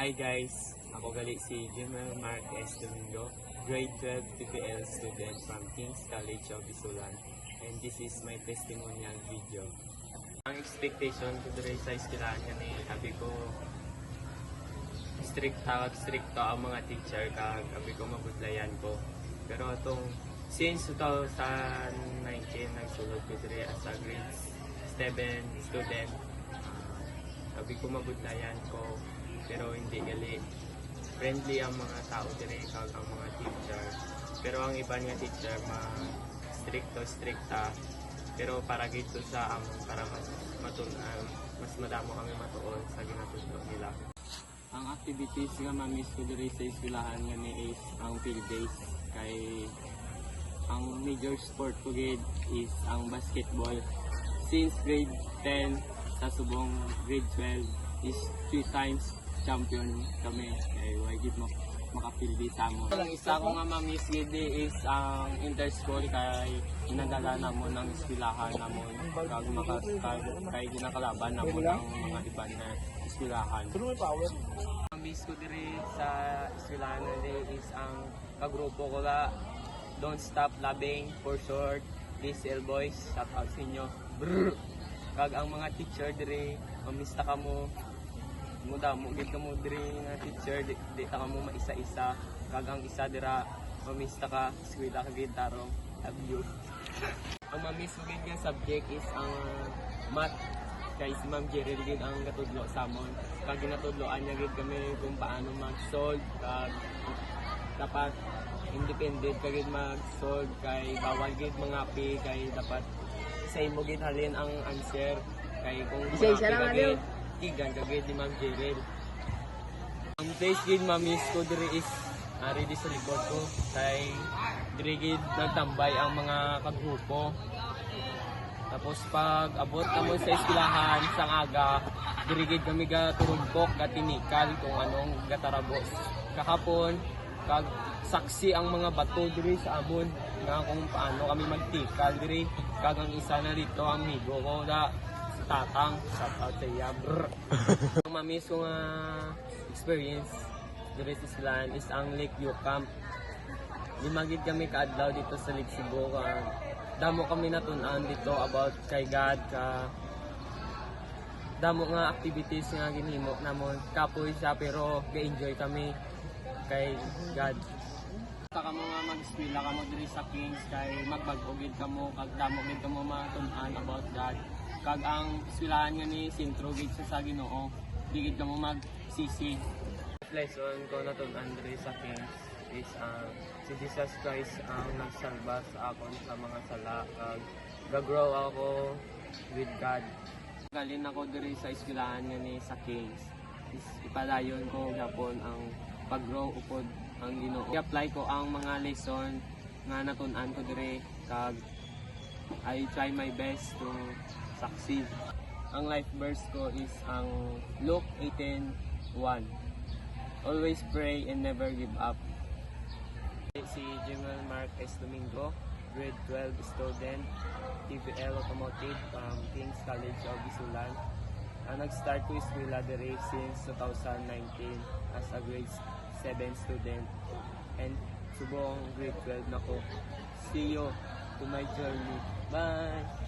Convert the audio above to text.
Hi guys, ako gali si Jimel Marquez Domingo, grade 12 TPL student from King's College of Bisulan, and this is my testimonial video. Ang expectation ko dito sa eskwelahan ni abi ko stricto ang mga teacher kag abi ko mabudlayan ko. Pero atong since 2019 nagsulod ko dito as a grade 7 student, abi ko mabudlayan ko. Pero hindi gali friendly ang mga tao dire kag ang mga teacher. Pero ang iba nga teacher stricta pero para gito sa amon para mas madamo kami matuon sa ginatudlo nila. Ang activities nga mamiss ko dire sa eskwelahan nga ni is ang field days kay ang major sport ko gid is ang basketball. Since grade 10 sa subong grade 12 is 3 times champion kami kay wajib mo makapildi sa mo. Ang isa ko nga mamiss gid is ang interschool kay inadala namo ng eskwelahan namon kay ginakalaban namo ng mga iba na eskwelahan. Ang miss ko diri sa eskwelahan nili is ang kagrupo ko la Don't Stop Loving for short, DSL boys, shout out sa inyo. Kag ang mga teacher diri mamista ka mo mo gid kamo diri nga teacher di ta kamo maisa-isa kag ang isa dira mamista ka eskwela ka gid tarong love you. Ang mamiss ko gid nga subject is ang math kay si Ma'am Jerry gid ang gatudlo sa amon kag ginatudloan niya gid kami kung paano mag-solve kag dapat independent ka gid mag-solve kay bawal gid mangapi kay dapat sa imo gid halin ang answer kay kung mangapi ka gigan kagid ni Ma'am Jerel. Ang place gid mamiss ko diri is ari di sa likod ko kay diri gid nagtambay ang mga kagrupo. Tapos pag abot kamo sa eskwelahan sang aga, diri gid kami gaturumpok gatinikal kung anong gatarabos. Kahapon kag saksi ang mga bato diri sa amon nga kung paano kami magtikal diri kag ang isa na dito ang amigo ko da Tatang, shout out sa iya. Ang mamiss ko nga experience dito sa eskwelahan is ang Lake View Camp. Limagid kami kaadlaw dito sa Lake Cebu. Damo kami natun-an dito about kay God damo nga activities nga ginhimo namon. Kapoy siya pero ga-enjoy kami kay God. Kamo nga mag-eskwela kamo diri sa Kings kay magbag-o gid kamo kag damo gid kamo matun-an about God. Kag ang eskwelahan nga ni sentro gid sa Ginoo, digid kamo magsisi. Lesson ko natun-an diri sa Kings is si Jesus Christ ang nagsalba sa akon sa mga sala kag gagrow ako with God. Galin ako diri sa eskwelahan nga ni sa Kings. Is ipadayon ko gapon ang pag-grow upod ang Ginoo. I-apply ko ang mga lesson nga natun-an ko diri kag I try my best to succeed. Ang life verse ko is ang Luke 18:1. Always pray and never give up. Si Jimel Marquez Domingo, grade 12 student, TPL Automotive from King's College of Bisulan. Nag-start ko eskwela diri since 2019 as a grade 7 student and subong grade 12 na ko. See you to my journey. Bye!